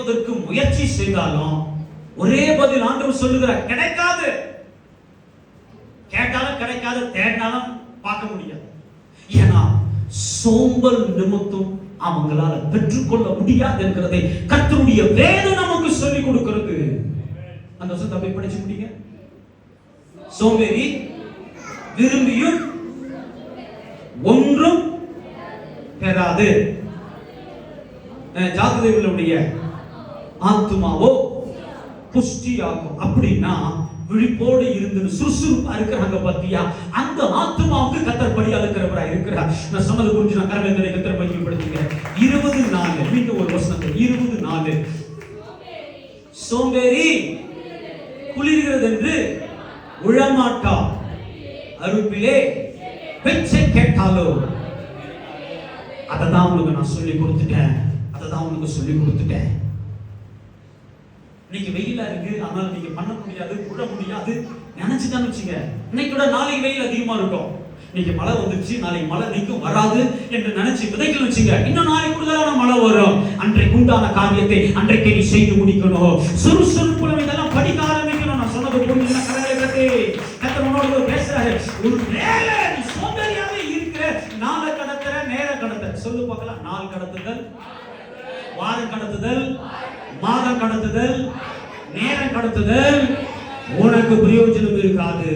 கேட்பதற்கு முயற்சி செய்தாலும் ஒரே பதில் ஆண்டவர் சொல்லுகிறார், கிடைக்காது. கேட்டாலும் கிடைக்காது, தேடினாலும் பார்க்க முடியாது. ஏன்னா சோம்பல் நிமித்தம் அவங்களால பெற்றுக்கொள்ள முடியாது என்கிறதை கர்த்தருடைய வேதம் நமக்கு சொல்லிக் கொடுக்கிறது. அந்த வசனத்தை போய் படிச்சு முடிங்க. சோம்பேறி விரும்பியும் ஒன்றும் பெறாது, ஜாக்கிரதை உள்ளவனுடைய ஆத்துமாவோ புஷ்டியாகும். அப்படின்னா விழிப்போடு இருந்து சுறுசுறுப்பா இருக்கிறாங்க பத்தியா, அந்த ஆத்துமாவுக்கு கர்த்தர் படியா இருக்கிறவரா இருக்கிறார். நான் சொன்னது புரிஞ்சு நான் கர்த்தரை கர்த்தர் மையப்படுத்துங்க. 24 மீண்டும் ஒரு வசனத்தை 24 சோம்பேறி குளிர்கிறது என்று உழமாட்டா, அறுப்பிலே பிச்சை கேட்டாலோ. அததான் உங்களுக்கு நான் சொல்லி கொடுத்துட்டேன், அததான் உங்களுக்கு சொல்லி கொடுத்துட்டேன். இன்னைக்கு வெயிலா இருக்கு, ஆனால் நீங்க பண்ண முடியாது, கூட முடியாது நினைச்சுதான் வச்சுங்க. இன்னைக்கு கூட நாளைக்கு வெயில் அதிகமா இருக்கும். இன்னைக்கு மழை வந்துருச்சு, நாளைக்கு மழை நீக்கும் வராது என்று நினைச்சு விதைக்கணும் வச்சுங்க. இன்னும் நாளைக்கு கூடுதலான மழை வரும். அன்றைக்கு உண்டான காரியத்தை அன்றைக்கு நீ செய்து முடிக்கணும். சுறுசுறுப்புல இதெல்லாம் படிக்க ஆரம்பிக்கணும். நான் சொன்னது புரிஞ்சுன்னா கடலை கட்டி கர்த்தர் உன்னோட பேசுறாரு. ஒரு வேலை நீ சோம்பேறியாவே இருக்கிற, நாளை கடத்துற, நேரம் கடத்துற. சொல்லு பார்க்கலாம். நாள் கடத்துதல், வாரம் கடத்துதல், மாதம் கடத்துதல், நேரம் கடத்துதல், உனக்கு பிரயோஜனம் இருக்காது,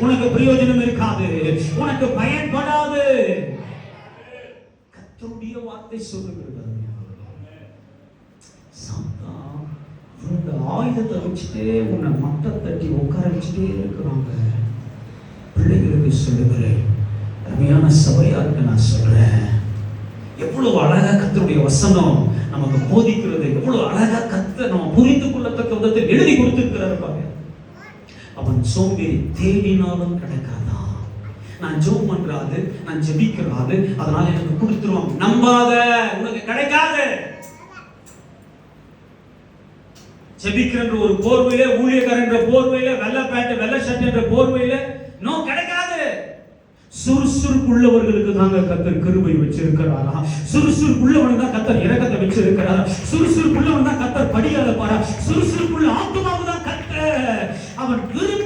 உனக்கு பிரயோஜனம் இருக்காது, உனக்கு பயன்படாது. கர்த்தருடைய வார்த்தை சொல்லுகிறது. சாத்தான் இந்த ஆயுதத்தை வச்சுட்டே உன்னை மட்டை தட்டி உட்கார வச்சுட்டே இருக்கிறாங்க. பிள்ளைகளுக்கு சொல்லுகிறேன், அருமையான சபையாருக்கு நான் சொல்றேன், எவ்வளவு அழகா கர்த்தருடைய வசனம் நமக்கு போதிக்கிறது, எவ்வளவு அழகா கர்த்தர் நம்ம புரிந்து கொள்ளத்தக்க விதத்தில் எழுதி கொடுத்திருக்கிறார் பாருங்க. அவன் சோம்பேறி தேடினாலும் கிடைக்காதா. நான் ஜெபம் பண்றாது, நான் ஜெபிக்கிறாது, அதனால எனக்கு கொடுத்துருவாங்க. நம்பாத, உனக்கு கிடைக்காது. ஜெபிக்கிற ஒரு போர்வையில, ஊழியக்காரன்ற போர்வையில, வெள்ளை பேண்ட் வெள்ளை ஷர்ட் என்ற போர்வையில நோ கிடைக்காது. சுறுசுறுப்புள்ளவர்களுக்கு தாங்க கர்த்தர் கிருபை வச்சிருக்கிறாரா. சுறுசுறுப்புள்ளவனுக்கு தான் கர்த்தர் இரக்கத்தை வச்சிருக்கிறாரா. சுறுசுறுப்புள்ளவன் தான் கர்த்தர் படியால பாரா. சுறுசுறுப்புள்ள ஆத்துமாவுக்கு தான் கர்த்தர் அவன் விரும்பி